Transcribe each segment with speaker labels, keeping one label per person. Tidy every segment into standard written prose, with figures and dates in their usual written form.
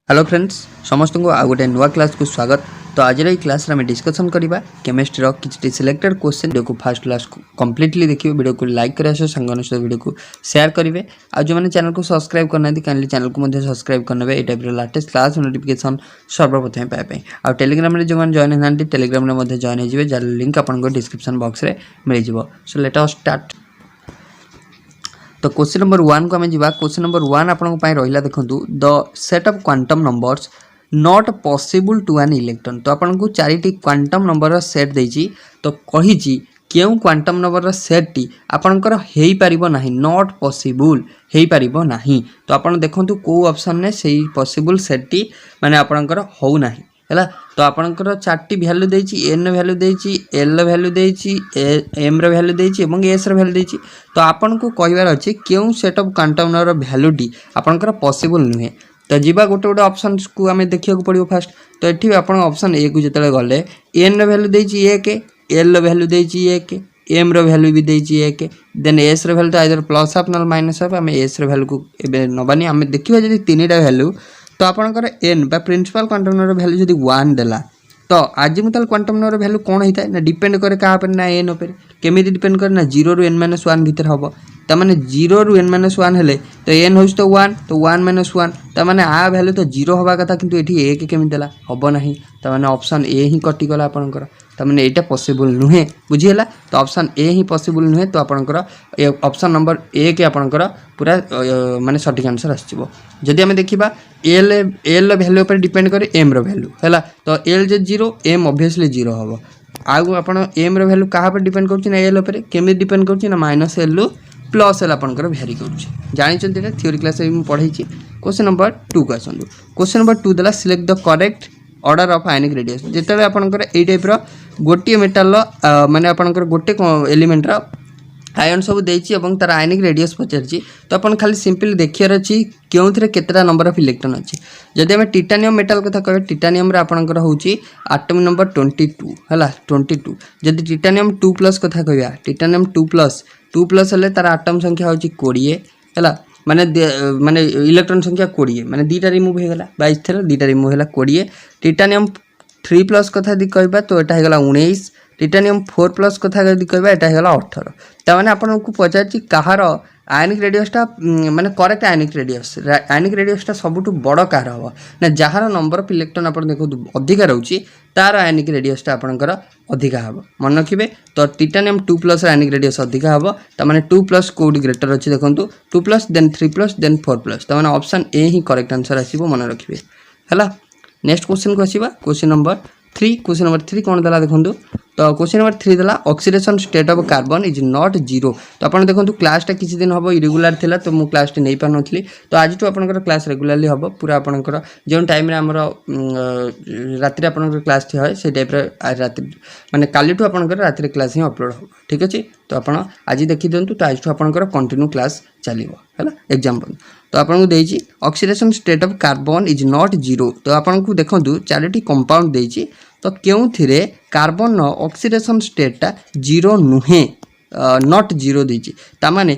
Speaker 1: Hello friends समस्त को आ गोटे नुआ क्लास को स्वागत। तो आज क्लास में डिस्कसन करवा केमिस्ट्री किसी सिलेक्टेड क्वेश्चन वीडियो को फास्ट क्लास कंप्लीटली देखिए। वीडियो को लाइक कर सांगन सहित वीडियो को शेयर करेंगे। आज जो मैंने चैनल को सब्सक्राइब करना काइंडली चैनल को सब्सक्राइब करने ये टाइप लेटेस्ट क्लास नोटिफिकेशन सर्वप्रथम पाइबा। आ टेलीग्राम में जो मैंने जॉइन होती टेलीग्राम में जॉइन हो जार लिंक आपको डिस्क्रिप्शन बॉक्स में मिल जाए। So let us start. तो क्वेश्चन नंबर 1 को आम जा। क्वेश्चन नंबर 1 आपको रहा देखो the set of quantum numbers not possible to an electron. तो आपको 4टी क्वांटम नंबर सेट देती तो कही क्यों क्वांटम नंबर सेट टी आपणकर हो पार ना नॉट पॉसिबल हो पार ना। तो आप देखो कौ ऑप्शन ने से पॉसिबल सेट टी माने आपणकर हो ना है। तो आपणकर 4टी वैल्यू देती एन वैल्यू देती एल वैल्यू देती एम वैल्यू देती एस वैल्यू देती। तो आपन को कहबार अच्छे क्यों set of quantum number value T आपणकर पॉसिबल नुहे। तो जीवा गोटे गोटे ऑप्शन को आम देखा पड़ो फास्ट। तो ये आप ऑप्शन ए को जो गले एन वैल्यू देती 1 एल वैल्यू देती 1 एम वैल्यू भी देती 1 देन एस वैल्यू तो आइदर प्लस हाफ ना माइनस हाफ। आम एस वैल्यू को नबानी आम देखा जी 3टा वैल्यू। तो आपंकर एन बा प्रिंसिपल क्वांटम नंबर वैल्यू जब 1 देला तो आजिमुताल क्वांटम नंबर वैल्यू कौन होता है ना डिपेंड करे क्या ना एन उपर केमी डिपेंड करे ना 0 रू n - 1 भितर हम। तमाने 0 रू n - 1 हेले तो एन हो तो 1 तो 1 - 1 तमाने आ वैल्यू तो 0 हवा कथा किंतु एठी 1 केमी देला हम ना। तमाने ऑप्शन ए ही कटिगला आपणकर तमाने एटा पॉसिबल नुहे बुझीला। तो ऑप्शन ए ही पॉसिबल नुहे। तो आपणकर ऑप्शन नंबर ए के आपणकर पूरा माने सटीक आंसर आसजिवो। जदि आम देखा एल वैल्यू पर डिपेंड करे एम वैल्यू है तो एल जे 0 एम ऑब्वियसली 0 हम। आउ आप एम वैल्यू क्या पर डिपेंड कर एल पर केमी डिपेंड कर माइनस एल प्लस एल आपंकर भैरी कर थ्योरी क्लास में पढ़ाई। क्वेश्चन नंबर 2 को आसतु। क्वेश्चन नंबर 2 देला select the correct order of ionic radius. जिते आपंकर ये टाइप गोटे मेटाल माने आपंकर गोटे एलिमेंटर आयन सब देती तार आयनिक रेडियस पचार। तो आप खाली सिंपली देखार अच्छी क्यों केतटा नंबर ऑफ इलेक्ट्रॉन अच्छी। जदि आम टाइटानियम मेटाल कथा कह टाइटानियम आपंकर होची एटॉमिक नंबर 22 है 22। जदि टाइटानियम 2+ कथा कह टाइटानियम 2+ हेल्ले तार आटम संख्या होची 20 है माने माने इलेक्ट्रॉन संख्या 20 माने 2टा रिमूव होगा 22 थे 2टा रिमूव है 20। टाइटानियम 3+ कथा यदि कहबा तो यहाँ होगा 19। टाइटानियम 4+ कथा यदि कहबा यहाँ होगा 18। तमाने आपको पचार कहार आयनिक रेडियसटा माने करेक्ट आयनिक रेडियसटा सबुठ बड़ कहार हम ना जार नंबर ऑफ इलेक्ट्रॉन आप देखो अधिका रोचे तार आयनिक रेडियसटा आपंकर अधिका हम मन रखिए। तो टाइटानियम 2+ आयनिक रेडियस अधिका हम तमाने 2+ कौटी ग्रेटर अच्छी देखो 2+ देन 3+ देन 4+ तमाने ऑप्शन ए ही करेक्ट आंसर आसो मन रखिए है। नेक्स्ट क्वेश्चन को आसवा। Question number 3। क्वेश्चन नंबर 3 कौन देला देखो। तो क्वेश्चन नंबर 3 देला oxidation state of carbon is not 0। तो आप देखो क्लासटा किसी दिन हम इरेगुलर थिला तो मु क्लास नहीं पार नी तो आज तो आपंकर क्लास रेगुलारली हम पूरा आपंकर जो टाइम आमर राति आपंकर क्लास है से टाइप राति माने काली आपंकर राति क्लास ही अपलोड हो ठीक अच्छे। तो आप आज देखी दिंतु तो आज आपंकर कंटिन्यू क्लास चलो है एग्जाम्पल। तो आपको देती oxidation state of carbon is not 0। तो आपको देखो 4टी कंपाउंड देती तो क्यों थिरे कार्बन ऑक्सीडेशन स्टेटा 0 नुहे नॉट 0 देती तामाने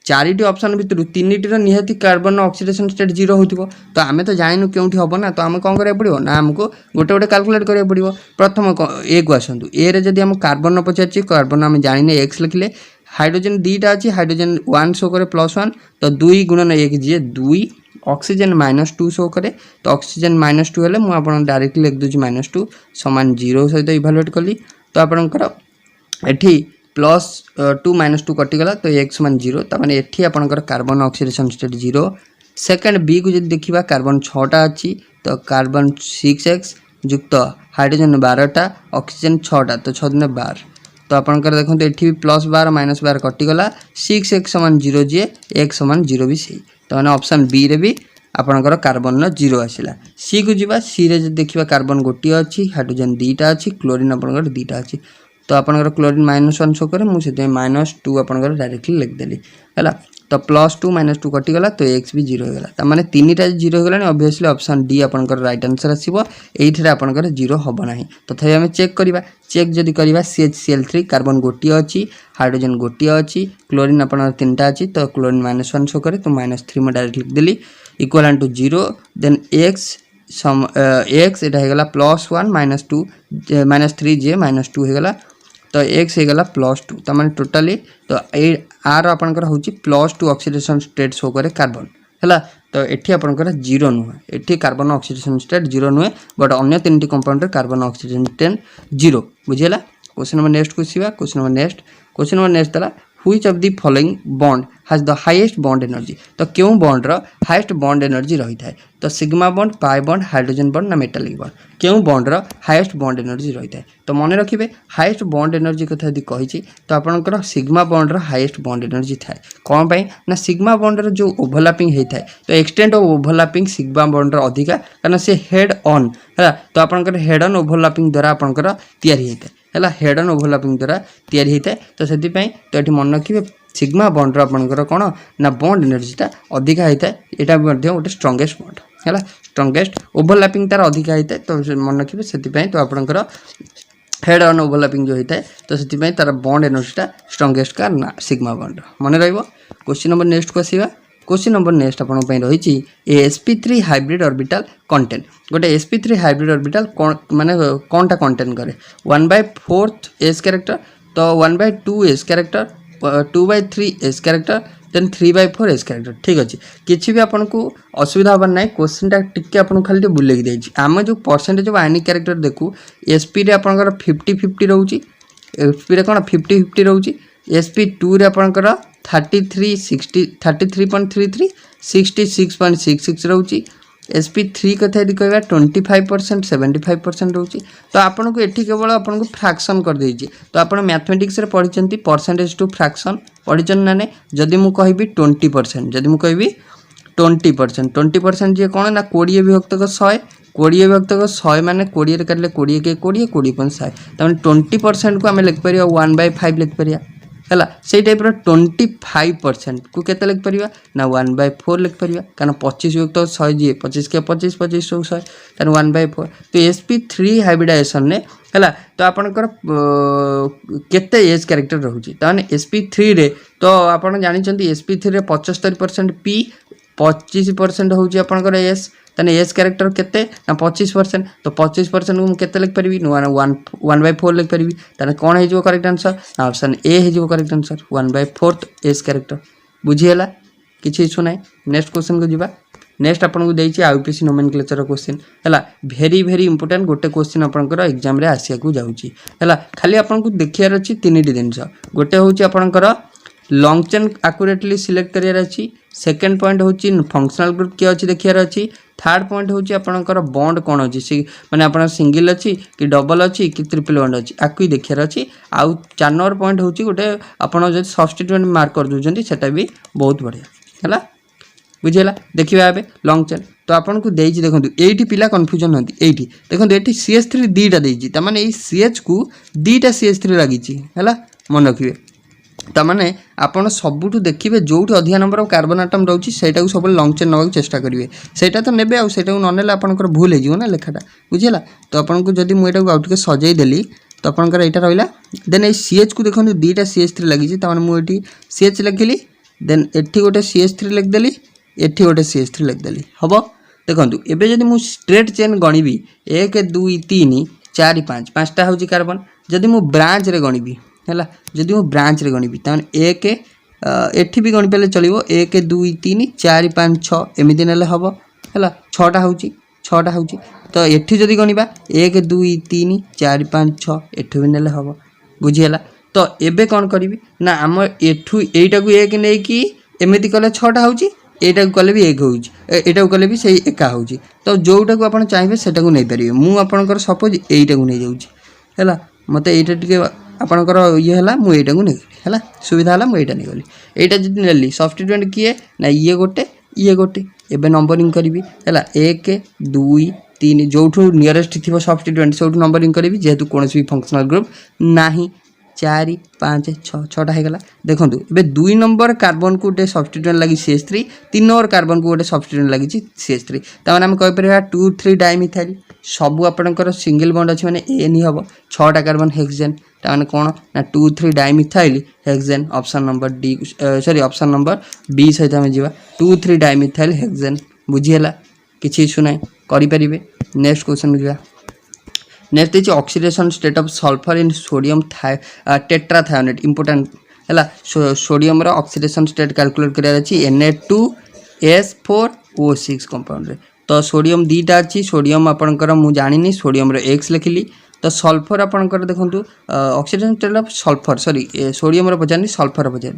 Speaker 1: 4टी ऑप्शन भितर 3टी निहाती कार्बन ऑक्सीडेशन स्टेट 0 हो। तो आम तो जानू क्योंकि हम ना तो आम कौन करा पड़ो ना आमको गोटे गोटे कैलकुलेट करा पड़ो। प्रथम ए को आसतु ए जदि आम कार्बन पचार कार्बन आम जाने एक्स लिखिले हाइड्रोजन 2टा अच्छी हाइड्रोजन 1 शो करे +1 तो 2 × 1 जी 2 ऑक्सीजन -2 शो करे। तो ऑक्सीजन -2 हेल्ले मुझे डायरेक्टली लिख दूसरी -2 समान 0 सहित इभालुएट कली। तो आपंकर एठी +2 -2 कटिगला तो x = 0 तमाने एठी आपंकर carbon oxidation state 0। Second B को जब देखा कार्बन 6टा अच्छी तो कार्बन 6x युक्त हाइड्रोजन 12टा ऑक्सीजन 6टा तो 6 × 12। तो आपंकर देखो ये भी +12 -12 कटिगला 6x = 0 जी x = 0 भी सही। तो मैंने ऑप्शन बी रे भी आपंकर कार्बन 0 आसला। सी को जीवा सी रे देखा कार्बन गोटे अच्छी हाइड्रोजन 2टा अच्छी क्लोरीन आपंकर 2टा अच्छी। तो आपंकर क्लोरीन -1 शो करे मुझे -2 आपंकर डायरेक्टली लिखदेली है। तो +2 -2 कटिगला तो x भी 0 होगा तमाने 3टा 0 होगा ऑब्वियसली ऑप्शन डी आपंकर राइट आंसर आसो। ये आपंकर 0 हम ना तथापि आम चेक करवा चेक जदि करवा CH3 कार्बन गोटे अच्छी हाइड्रोजन गोटे अच्छी क्लोरीन आप 3टा अच्छी तो क्लोरीन -1 शो करे तो -3 मैं डायरेक्ट लिखदेली। इक्वल टू 0 देन x सम x एटा हेगला +1 -2 -3j -2 हेगला तो x हेगला +2 त माने टोटली तो ए आर आपनकर होची +2 ऑक्सीडेशन स्टेट शो करे कार्बन हैला तो एठी आपनकर 0 नुह एठी कार्बन ऑक्सीडेशन स्टेट 0 नुह बट अन्य तीनटी कंपाउंड रे कार्बन ऑक्सीडेशन स्टेट 0 बुझिला। Question number next question question number next तला which of the following bond has the highest bond energy तो क्यों बॉन्ड रो हाईएस्ट बॉन्ड एनर्जी रही थाए तो sigma bond pi bond hydrogen bond ना मेटालिक बॉन्ड क्यों बॉन्ड रो हाईएस्ट बॉन्ड एनर्जी रही थाए तो मन रखिबे हाईएस्ट बॉन्ड एनर्जी कथा यदि कहिछि तो आपनकर सिग्मा बॉन्ड रो हाईएस्ट बॉन्ड एनर्जी थाए कोन पई ना सिग्मा बॉन्ड रो जो ओवरलैपिंग हे थाए तो extent of overlapping sigma bond रो अधिका कारण से हेड ऑन है तो आपनकर हेड ऑन ओवरलैपिंग द्वारा आपनकर तयारी हे थाए है हेड ऑन ओवरलैपिंग द्वारा तैयारी होता है तो से तो ये मन रखिए सिग्मा बॉन्ड आपंकर कौन ना बॉन्ड एनर्जीटा अधिका होता है यहाँ गोटे स्ट्रंगेस्ट बॉन्ड है स्ट्रंगेस्ट ओवरलैपिंग तार अधिका होता है तो मन रखिए से तो आपंकर हेड ऑन ओवरलैपिंग जो होता है तो से तार बॉन्ड एनर्जीटा स्ट्रंगेस्ट का ना सिग्मा बॉन्ड मन क्वेश्चन नंबर नेक्स्ट को आसवा क्वेश्चन नंबर नेक्स्ट आपन रही sp3 हाइब्रिड ऑर्बिटल कंटेंट गोटे sp3 हाइब्रिड ऑर्बिटल माने कौनटा कंटेंट करे 1/4 s कैरेक्टर तो 1/2 s character 2/3 s character then 3/4 s character ठीक अच्छे किसी भी आपन को असुविधा हबार ना क्वेश्चन टा टिके आपन खाली बुलेक देछि आम जो परसेंटेज ऑफ आयनिक कैरेक्टर देखू sp रे आपनकर 50-50 रहउची sp रे कोन 50-50 रहउची sp2 रे आपनकर 33.33 66.66 रोची sp3 कथा यदि कहबा 25% 75% रोची तो आपन को एठी केवल आपन को फ्रैक्शन कर देछि तो आपन मैथमेटिक्स रे पढिचंती परसेंटेज टू फ्रैक्शन पढिचन नाने जदि मु कहबी 20% जदि मु कहबी 20% जे कोन ना 20 विभक्त 100 20 विभक्त 100 माने 20 रे करले 20 के 20 20.100 त 20% को हमें लिख परिया 1/5 लिख परिया है से टाइप 25% को केते लिख परिया ना 1/4 लिख परिया कारण 25 युक्त 100 जी 25 के 25 25 100 तार 1/4 तो sp3 हाइब्रिडाइजेशन ने है तो आपनकर केते एज कैरेक्टर रहउची ताने sp3 रे तो आपन जानि चंती sp3 रे 75% p 25% होउची आपनकर s ताने एस कैरेक्टर केते ना 25% तो 25% को केते लिख परिबी 1/4 लिख परिबी ताने कोन हे जो करेक्ट आंसर ऑप्शन ए हे जो करेक्ट आंसर 1/4 एस कैरेक्टर बुझिएला किछि इशू नै नेक्स्ट क्वेश्चन को जिबा नेक्स्ट आपन को देछि आईपीसी नोमेनक्लेचर क्वेश्चन हैला वेरी वेरी इंपोर्टेंट गोटे क्वेश्चन आपनकर एग्जाम रे आसिया को जाउची हैला खाली आपन को देखियार अछि तीनटी दिनस गोटे होची आपनकर लॉन्ग चेन एक्यूरेटली सिलेक्ट करियार अछि सेकंड पॉइंट होची फंक्शनल ग्रुप के अछि देखियार अछि थर्ड पॉइंट होची आपनकर बॉन्ड कोन अछि माने आपन सिंगल अछि कि डबल अछि कि ट्रिपल बॉन्ड अछि आकु देखियार अछि आ 4 नंबर पॉइंट होची गोटे आपन जे सब्स्टिट्यूएंट मार्क कर दोजंती सेटा भी बहुत बढ़िया हैला बुझिला देखिबा आबे लॉन्ग चेन तो आपन को देछि देखंतु एठी पिला कंफ्यूजन हंती एठी देखंतु एठी CH3 दीटा देछि त माने ए CH को दीटा CH3 लागिछि हैला मन रखिबे तमाने आपण सबुठु देखिबे जोठी अधिक नंबर ऑफ कार्बन एटम रहउची सेटा को सब लॉन्ग चेन नवा चेष्टा करिवे सेटा तो नेबे आ सेटा को न नेला आपनकर भूल हे जिवो ना लेखाटा बुझिला तो आपन को जदी मु एटा को आउट के सजाई देली तो आपनकर एटा रहिला देन ए CH को देखनु दीटा CH3 लागिछि त माने मु एठी CH लिखिली देन एठी गोटे CH3 लिख देली एठी गोटे CH3 लिख देली हबो देखंतु एबे जदी मु स्ट्रेट चेन गणिबी 1 2 3 4 5 पांचटा होची कार्बन जदी मु ब्रांच रे गणिबी हैला जदी मु ब्रांच रे गणिबी त एक एठी भी गणि पेले चलिबो 1 2 3 4 5 6 एमिति नेले हबो हैला 6टा होची तो एठी जदी गणिबा 1 2 3 4 5 6 एठी भी नेले हबो बुझियला तो एबे कोन करिवि ना हम एठू एटा को एक नै कि एमिति कले 6टा होची एटा को कले भी एक होची एटा को कले भी सही एका होची तो जोटा को आपण चाहिबे सेटा को नै परिबे मु आपनकर सपोज एटा को नै जाउची हैला मते एटा टिके आपनकर ये हला मु एटा को नै हैला सुविधा हला मु एटा नै गली एटा जदी नेली सब्स्टिट्यूएंट किए ना ये गोटे एबे नंबरिंग करबी हैला 1 2 3 जोठू नियरेस्ट थिबो सब्स्टिट्यूएंट सोठू नंबरिंग करबी जेहेतु कोनोसी भी फंक्शनल ग्रुप नाही 4 5 6 6टा हे गला देखंतु एबे 2 नंबर कार्बन को गोटे सब्स्टिट्यूएंट लागि CH3 3 नंबर कार्बन को गोटे सब्स्टिट्यूएंट लागि CH3 त माने हम कहि परिबा 2 3 डाइमिथाइल सब आपनकर सिंगल बॉन्ड अछि माने एन ही हबो 6टा कार्बन हेक्सेन त माने कोन ना 2 3 dimethyl hexane option number D sorry option number B सहित हम जिवा 2 3 डाइमिथाइल हेक्सेन बुझीगला किसी इश्यू ना करें। नेक्स्ट क्वेश्चन देखा। नेक्स्ट देखिए oxidation state of sulphur in sodium tetrathionate important है। सोडियम ऑक्सीडेशन स्टेट कैलकुलेट कराई Na2S4O6 कंपाउंड रे। तो सोडियम दीटा अच्छी सोडियम आपंकर मुझे जानी सोडियम एक्स लिखिली। तो सल्फर आपंकर देखो oxidation state of sulphur sorry sodium पचार सल्फर पचार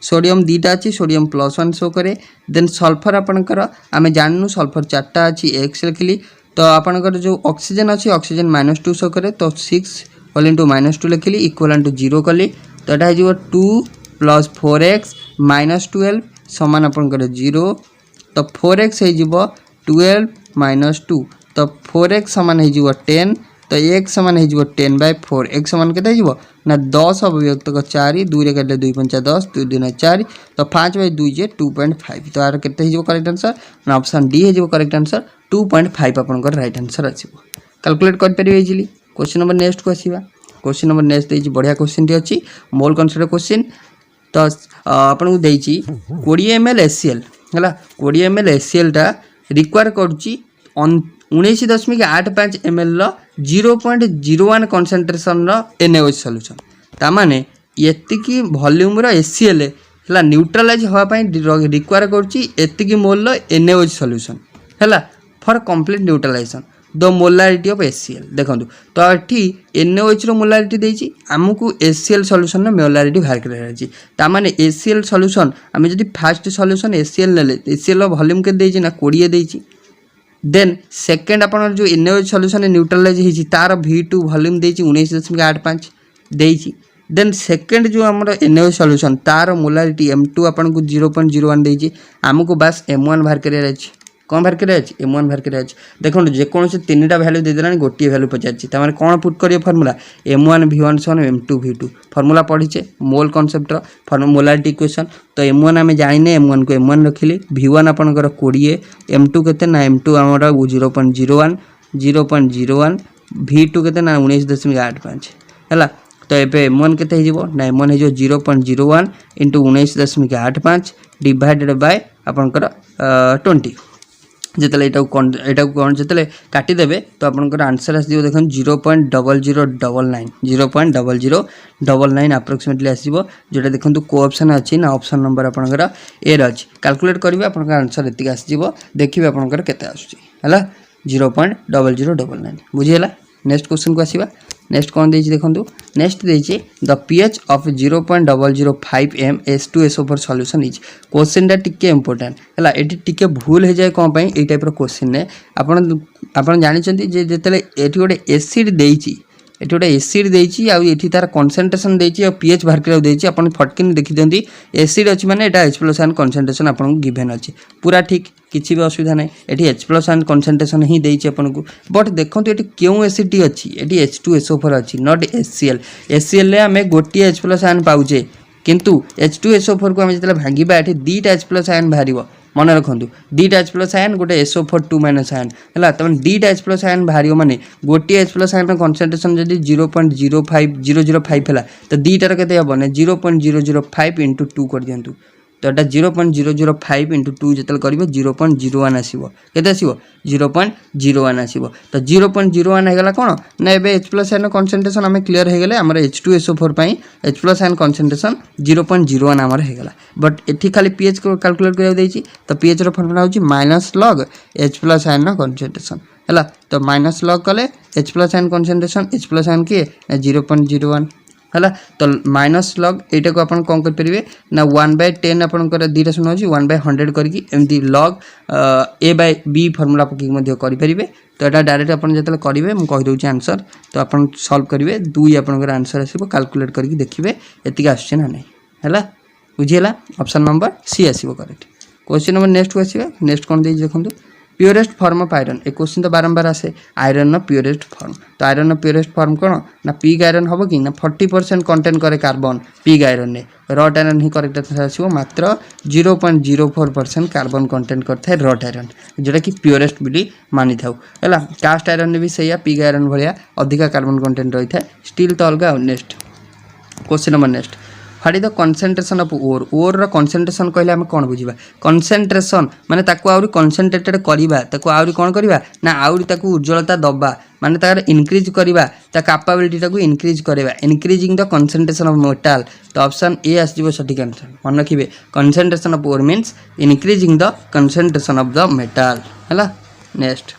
Speaker 1: सोडियम दीटा अच्छी सोडियम +1 शो करे। देन सल्फर आपंकर आम जानू सल्फर 4टा अच्छी एक्स लिखिली। तो आपंकर जो ऑक्सीजन अच्छी ऑक्सीजन -2 शो करे। तो 6 होल इंटू -2 लिखिली इक्वल टू 0 कली। तो यहाँ हो 2 + 4x - 12 समान आपंकर 0। तो 4x हो 12 - 2 तो 4x समान हो 10। तो x समान हो 10/4 x समान के ना 10 अव्यक्त 4 2 रे काटे 2 5 10 2 2 4 तो 5/2 जे 2.5। तो यार केते हो करेक्ट आंसर ना ऑप्शन डी हो करेक्ट आंसर 2.5 आपनकर राइट आंसर आसीबो। कैलकुलेट कर परिबे इजीली। क्वेश्चन नंबर नेक्स्ट को आसीबा। क्वेश्चन नंबर नेक्स्ट देछि बढ़िया क्वेश्चन टी अछि मोल कन्सेप्ट क्वेश्चन। तो आपन को देछि 20 ml HCl हला 20 ml HCl टा रिक्वायर करूची 19.85 ml 0.01 कनसेंट्रेशन NaOH सॉल्यूशन। तामाने एतिकी वॉल्यूम रो HCl हला न्यूट्रलाइज होवा पई रिक्वायर करूची एतिकी मोल रो NaOH सॉल्यूशन हला for complete neutralization the molarity of HCl देखो। तो ये NaOH रो मोलारिटी देछि आमको HCl सॉल्यूशन रो मोलारिटी बाहर कराई तामाने HCl सॉल्यूशन आम जदि फास्ट सॉल्यूशन HCl नेले HCl रो वॉल्यूम के देछि ना 20 देछि। देन सेकंड अपन जो NaOH सॉल्यूशन न्यूट्रलाइज होइछि तार V2 वॉल्यूम देछि 19.85 देछि। देन सेकंड जो हमर NaOH सॉल्यूशन तार मोलारिटी M2 अपन को 0.01 देछि आमको बस M1 बाहर कराई अछि। कौन बाहर कराई अछि M1 बाहर कराई अछि। देखो जेकोसी तीनटा वैल्यू दे देलानी गोटे वैल्यू पचारछि तामाने कोन पुट करियो formula M1 V1 M2 V2 formula पढ़ीचे मोल कॉन्सेप्ट रो मोलारिटी इक्वेशन। तो M1 आम जाने M1 को M1 रखिली V1 आपनकर 20 M2 केते ना M2 हमर 0.01 V2 केते ना 19.85 हैला। तो एबे M1 केते हिजबो ना M1 हिजो 0.01 इंटू 19.85 डिवाइडेड बाय आपनकर 20 जितले एटा कौन जितले काटिदेवे तो आपनकर आंसर आसो देख 0.0099 अप्रोक्सीमेटली आसो जोटा देखो को ऑप्शन अच्छी ना ऑप्शन नंबर आपनकर ए रही कैलकुलेट करेंगे आपनकर आंसर एति आसो देखिए आपनकर केते आसुची हला 0.0099 बुझीगला। नेक्स्ट क्वेश्चन को आसीबा। नेक्स्ट कौन देछि देखो नेक्स्ट देछि the pH of 0.005 m H2SO4 solution is question टा टिके इंपोर्टेंट हला एटी टिके भूल हो जाए कोन पई ए टाइप रो क्वेश्चन ने आपण जानि चंती जे जेतले एटी गोटे एसिड देछि एटी गोटे एसिड देछि आ एटी तार कंसंट्रेशन देछि आ pH बाहर कर देछि आपण फटकिन देखि दियंती एसिड अछि माने एटा H+ आयन कंसंट्रेशन आपण गिवन अछि पूरा ठीक किसी भी असुविधा नहीं एटी H+ आयन कंसंट्रेशन ही देछि आपण को। बट देखो एटी क्यों एसिड अछि एटी H2SO4 अछि नॉट HCl। HCl ले हमें गोटी H+ आयन पाउचे किंतु H2SO4 को हम जतले भांगीबा एटी दीटा H+ आयन बाहरिबो मन रखु दीटा H+ आयन गोटे SO4 2- आयन है तब दीटा H+ आयन बाहर माने गोटे H+ आयन कंसंट्रेशन जब 0.005 है तो दीटार के हम 0.005 इंटू 2 कर दिंतु तो यहाँ 0.005 इंटू 2 जो कर 0.01 आसो के आसो 0.01 आसो। तो 0.01 होगा कौन ना ए H+ आयन कंसंट्रेशन आम क्लीयर हो गले आम H2SO4 H+ आयन कंसंट्रेशन 0.01 आमर होगा। बट ये खाली pH को कैलकुलेट कर तो pH फर्मुला हूँ -log H+ आयन कंसंट्रेशन है। तो -log कले H+ ion concentration H+ ion किए 0.01 है। तो -log एटा को अपन कौन करेंगे ना 1/10 आपंकर दीटा शून्य अच्छी 1/100 करमती log A/B फर्मुला पकड़ करेंगे। तो यहाँ डायरेक्ट आप जो करेंगे मुझे कहीदे आंसर तो आप सल्व करेंगे 2 आपंकर आंसर आसो कैलकुलेट करके देखिए एति आसुचे ना नहीं है बुझीगला। ऑप्शन नंबर सी आसो करेक्ट। क्वेश्चन नंबर नेक्स्ट को आसवा। नेक्स्ट कौन दे देखो purest form of iron A question तो बारंबार आसे आयरन प्योरेस्ट फॉर्म। तो आयरन प्योरेस्ट फॉर्म कौन ना पिग आयरन हम कि ना 40% कंटेन करे कार्बन पिग आयरन ने रट आयरन ही करेक्ट आंसर आसो मात्र 0.04% कार्बन कंटेन करता है रट आयरन जोटा कि प्योरेस्ट बोली मानी था है। कास्ट आयरन भी सही पिग आयरन भाया अधिका कार्बन कंटेन रही है स्टील तो अलग। Next question number next what is the concentration of ओर ओर रो कंसंट्रेशन कहले हम कोन बुझिबा कंसंट्रेशन माने ताको आउरी कंसंट्रेटेड करिबा ताको आउरी कोन करिबा ना आउरी ताको उज्जवलता दबा माने तार इंक्रीज करिबा ता कैपेबिलिटी ताको इंक्रीज करिबा increasing the concentration of metal तो ऑप्शन ए आसीबो सटीक आंसर मन रखिबे concentration of ore means increasing the concentration of the metal हला next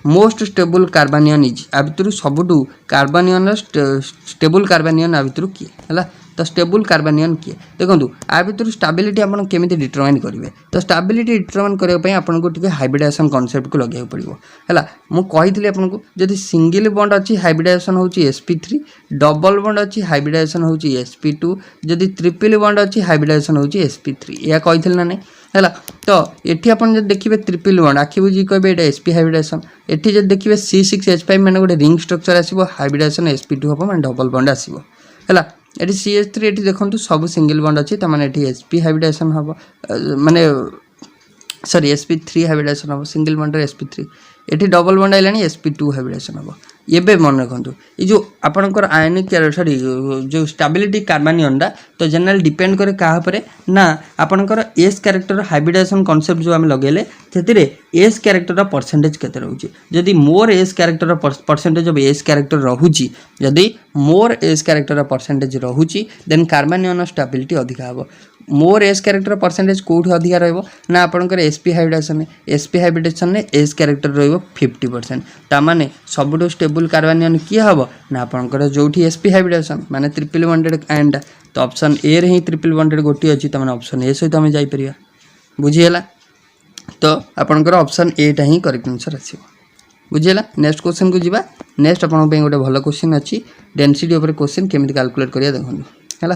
Speaker 1: most stable carbanion is आ भितर सबुठू कार्बनियन स्टेबल कार्बनियन आ भितर किए है तो स्टेबल कार्बनियन किए देखो आ भितर स्टेबिलिटी आप केमी डिटरमाइन करेंगे तो स्टेबिलिटी डिटरमाइन करने आपको टे हाइब्रिडाइजेशन कॉन्सेप्ट को लगे पड़ो है मुझे आपको जब सिंगल बॉन्ड अच्छी हाइब्रिडाइजेशन होची sp3 डबल बॉन्ड अच्छी हाइब्रिडाइजेशन होची sp2 जदि ट्रिपल बॉन्ड अच्छी हाइब्रिडाइजेशन होची sp3 या कही ना नहीं है तो ये आप देखिए ट्रिपल बॉन्ड आखि बुझी कहे ये sp हाइब्रिडाइजेशन ये जब देखिए C6H5 मैंने गोटे रिंग स्ट्रक्चर आसो हाइब्रिडाइजेशन sp2 हम मैंने डबल बॉन्ड आसो है ये CH3 ये देखो सब सिंगल बॉन्ड अच्छी ये sp हाइब्रिडाइजेशन हम माने सॉरी sp3 हाइब्रिडाइजेशन हम सिंगल बॉन्ड sp3 ये डबल बॉन्ड आइलानी sp2 हाइब्रिडाइजेशन हम ये मन रखु ये जो आपंकर आयनिक सॉरी जो स्टेबिलिटी कार्बनियन तो जनरल डिपेंड करे कहा पर ना आपंकर एस कैरेक्टर हाइब्रिडाइजेशन कॉन्सेप्ट जो आम लगेले से एस कैरेक्टर परसेंटेज केते रहउची जदि more S character percentage of S character रहउची जदि मोर एस कैरेक्टर परसेंटेज रहउची देन कार्बनियन स्टेबिलिटी अधिक हबो मोर एस कैरेक्टर परसेंटेज कोठी अधिक रहइबो ना आपनकर sp हाइब्रिडाइजेशन ने एस कैरेक्टर रहइबो 50% ता माने सबुठो स्टेबल कार्बनियन किए हबो ना आपनकर जोठी sp हाइब्रिडाइजेशन माने ट्रिपल बॉन्डेड एंड तो ऑप्शन ए रे ही ट्रिपल बॉन्डेड गोटी अछि त माने ऑप्शन ए सहित हम जाई परिया बुझियला तो आपनकर ऑप्शन ए टा ही करेक्ट आंसर आसीबो बुझियला नेक्स्ट क्वेश्चन को जीवा नेक्स्ट आपन पे गोटे भलो क्वेश्चन अछि डेंसिटी ऊपर क्वेश्चन केमिति कैलकुलेट करिया देखन हला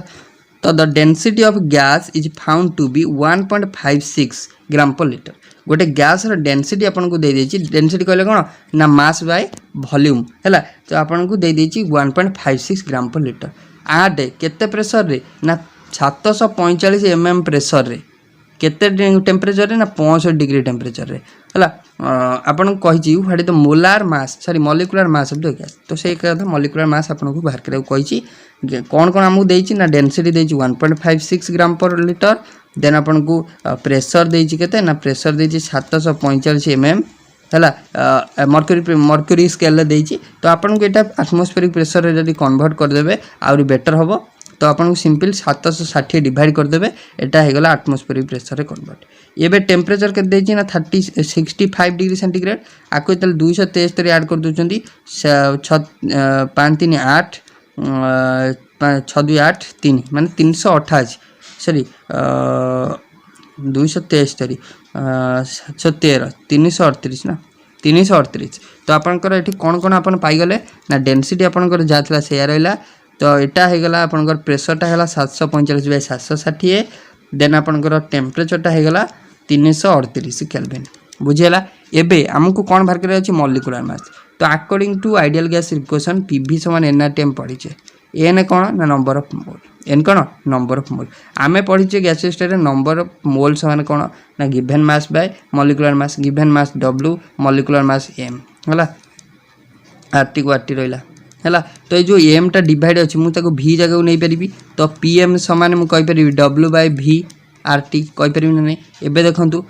Speaker 1: तो the density of gas is found to be 1.56 gram per litre गोटे गैस रो डेंसिटी आपन को दे देछि डेंसिटी कहले कोन ना मास बाय वॉल्यूम हैला तो आपन को दे देछि 1.56 ग्राम पर लीटर आडे केते प्रेशर रे ना 745 mm प्रेशर रे केते टेम्परेचर रे ना 65 डिग्री टेम्परेचर रे हैला आपन कहि what is the molar mass sorry molecular mass of the gas तो से कथा मॉलिक्यूलर मास आपन को बाहर करे कहि कौन कौन आमको देछि ना डेंसिटी देछि 1.56 ग्राम पर लीटर देन आपन को प्रेशर देछि केते ना प्रेशर देछि 745 mm है मर्क्यूरी स्केल देछि तो आपन को एटा एटमॉस्फेरिक प्रेशर रे जदी कन्वर्ट कर देबे आउरी बेटर होबो तो आपन को सिंपल 760 डिवाइड कर देबे एटा हे गला एटमॉस्फेरिक प्रेशर रे कन्वर्ट एबे टेम्परेचर के देछि ना 65 डिग्री सेंटीग्रेड आको तल 273 ऐड कर दोचंदी 538 628 3 माने 328 सॉरी 273 13 338 ना 338 तो आपनकर एठी कोन कोन आपन पाई गले ना डेंसिटी आपनकर जातला शेयर रहला तो एटा हे गला आपनकर प्रेशर टा हेला 745 बाय 760 देन आपनकर टेम्परेचर टा हे गला 338 केल्विन बुझियला एबे हमकु कोन बाहर करे अछि मॉलिक्यूलर मास तो according to ideal gas equation pv = nRT पढ़ी छे एन कौन ना नंबर ऑफ मोल एन कौन नंबर ऑफ मोल आमे पढ़ी gas state number of mole समान कौन ना given mass by molecular mass given mass W molecular mass m हला आरटी को आरटी रहला हला तो ये जो m टा डिवाइड अछि मु ताको v जगह नै परिबी तो pm समान मु कहि परिबी W बाय v आरटी कहि परिबी नै एबे देखंतु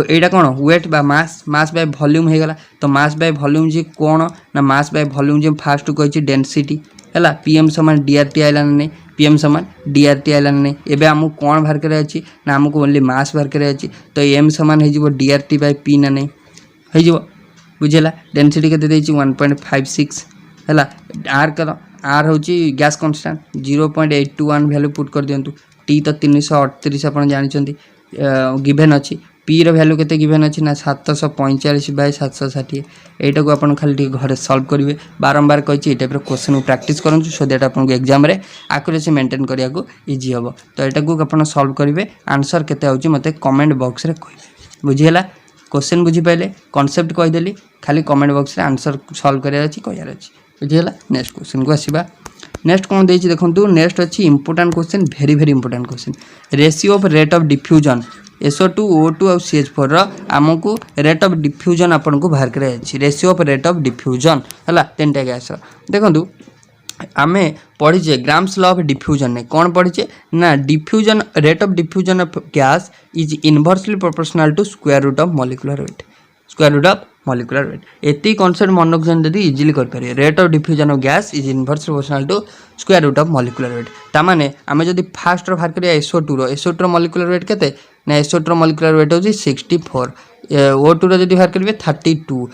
Speaker 1: एटा कौन वेट बा मास मास बाय वॉल्यूम हे गला तो मास बाय वॉल्यूम जे कौन ना mass by volume J fast कहि छी डेंसिटी है पीएम समान डीआरटी आइलान नहीं पीएम समान डीआरटी आइलान नहीं एबे हमको कौन बाहर करे अछि ना हमको ओनली मास बाहर करे अछि तो एम समान हे जिवो डीआरटी बाय पी ना नहीं हे जिवो बुझेला डेंसिटी केते देछि 1.56 हैला आर कर आर होची गैस कांस्टेंट 0.821 वैल्यू पुट कर दियंतु टी तो 338 आपण जानि छथि गिवन अछि पी रो वैल्यू केते गिवन अछि ना 745 बाय 760 एटा को आपण खाली घरे सॉल्व करिवे बारंबार कहि ए टाइप रो क्वेश्चन प्रैक्टिस करंतु सो दैट आपण को एग्जाम रे एक्यूरेसी मेंटेन करिया को इजी हबो तो एटा को आपण सॉल्व करिवे आंसर केते होची मते कमेंट बॉक्स रे कहि बुझियला क्वेश्चन बुझी पाइले कांसेप्ट कहि देली खाली कमेंट बॉक्स रे आंसर सॉल्व करिया अछि कहिया अछि बुझियला नेक्स्ट क्वेश्चन को आसीबा नेक्स्ट कोन देछि देखंतु नेक्स्ट अछि important question very important question ratio of rate of diffusion SO2 O2 और CH4 रो हमको रेट ऑफ डिफ्यूजन आपन को बाहर करे अछि ratio of rate of diffusion हला तीनटा गैस देखंतु आमे पढ़ीचे ग्राम्स लॉ ऑफ डिफ्यूजन ने कौन पढ़ीचे ना diffusion rate of diffusion of gas is inversely proportional to square root of molecular weight square root of molecular weight एति कॉन्सेप्ट मन रखन जदी इजीली कर पारे rate of diffusion of gas is inversely proportional to square root of molecular weight ता माने आमे जदी फास्ट रो बाहर करिया SO2 रो मॉलिक्यूलर वेट केते ना SO2 रो मॉलिक्यूलर वेट होची 64 O2 रो जदी बाहर करिवे 32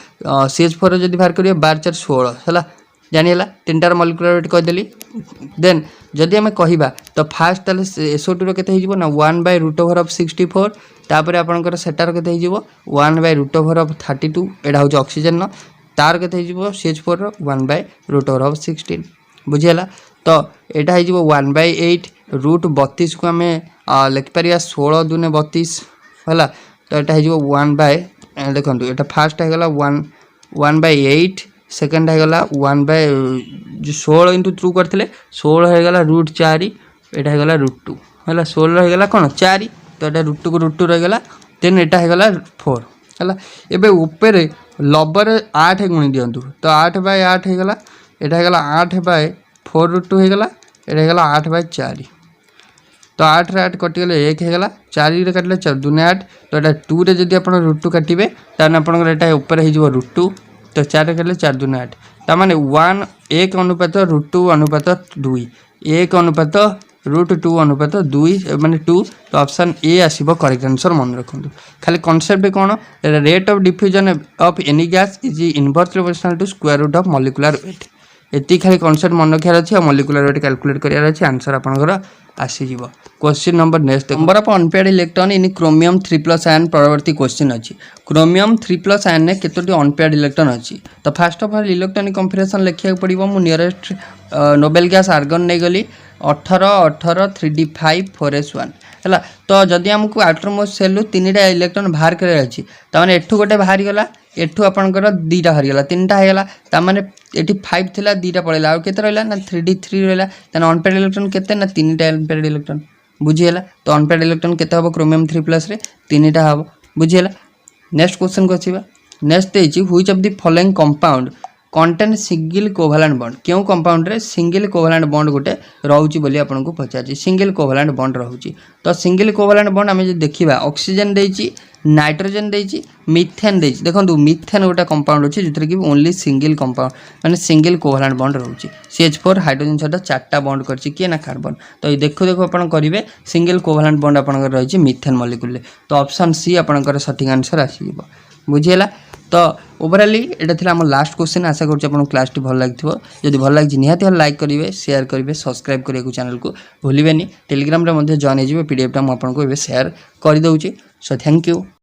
Speaker 1: CH4 रो जदी बाहर करिवे 12 4 16 हला जानिला तीनटार मॉलिक्यूलर वेट कहदेली देन जदि आम कहवा तो फास्ट ताले SO2 रो केते हिजबो ना 1/√64 तापर आपनकर सेटार केते हिजबो 1/√32 एडा होच ऑक्सीजन न तार केते हिजबो CH4 रो 1/√16 बुझियला तो एटा हिजबो 1/8 √32 को आम लिख परिया 16 दूने 32 हला तो एटा हिजबो 1 देखंतु एटा फास्ट हेगला 1/8 सेकेंड होगा 1/16 इंटू 2 करते 16 होगा √4 यहाँ होगा √2 है 16 होगा कौन 4 तो यहाँ √2 को √2 रहीगला देन यहाँ होगा 4 है एवं उपर लबर 8 गुणी दिंतु तो 8/8 होगा यहाँ होगा 8/4√2 होगा यहाँ होगा 8/4 तो 8 रे 8 कटिगले 1 होगा 4 रे काटिले 4 दूने 8 तो यहाँ 2 रे जब आप √2 काटे ताने आपंकर ऊपर हो √2 तो 4 कले 4 दूने 8 तामाने 1 अनुपात √2 अनुपात 2 1 अनुपात √2 अनुपात 2 माने 2 तो ऑप्शन ए आसीबो करेक्ट आंसर मन रखंतु खाली कांसेप्ट कोन rate of diffusion of any gas is inversely proportional to square root of molecular weight एति खाली कांसेप्ट मन रखियार अछि मॉलिक्यूलर वेट कैलकुलेट करियार अछि आंसर आपनकर आसीजिवो question number next number of unpaired electron in chromium 3+ ion परवर्ती question अछि chromium 3+ ion ने केतोटी अनपेयर्ड इलेक्ट्रॉन अछि तो first of all electronic configuration लिखिया पड़िबो मु नियरेस्ट नोबेल गैस आर्गन नै गली 18 18 3d5 4s1 है तो जदि आमको आउटरमोस्ट सेल तीनटा इलेक्ट्रॉन बाहर करे अछि त माने एठु गोटे बाहरी गला एठु आपनकर दीटा बाहरी गला तीनटा हे गला त माने एठी 5 थिला दीटा पड़ेला और केते रहला ना 3d3 रहला त अनपेयर्ड इलेक्ट्रॉन केते ना तीनटा अनपेयर्ड इलेक्ट्रॉन बुझियला तो अनपेयर्ड इलेक्ट्रॉन केते हबो क्रोमियम 3+ रे तीनटा हबो बुझियला नेक्स्ट क्वेश्चन को छिबा next is which of the following compound contain single covalent bond क्यों कंपाउंड रे सिंगल कोवैलेंट बॉन्ड गोटे रहउची बोली आपन को पचाची सिंगल कोवैलेंट बॉन्ड रहउची तो सिंगल कोवैलेंट बॉन्ड हमें जे देखिबा ऑक्सीजन देइची नाइट्रोजन देइची मिथेन देइची देखंतु मिथेन गोटा कंपाउंड अछि जतरे कि ओनली सिंगल कंपाउंड माने सिंगल कोवैलेंट बॉन्ड रहउची CH4 हाइड्रोजन सहित चारटा बॉन्ड करछि कि ना कार्बन तो ये देखो देखो अपन करिवे सिंगल कोवैलेंट बॉन्ड अपन रहिछि मिथेन मॉलिक्यूल तो ऑप्शन सी अपन सटीक आंसर आसीबो बुझियला तो ओवरऑली एटा थिला हमर लास्ट क्वेश्चन आशा करछि आपन क्लास टी भल लागिथिबो जदि भल लागि निहाती लाइक करिवे शेयर करिवे सब्सक्राइब करिवे को चैनल को भूलिबेनी टेलीग्राम रे मध्ये जॉइन हे जिवे PDF टा हम आपन को एबे शेयर करि दउछि सो थैंक यू।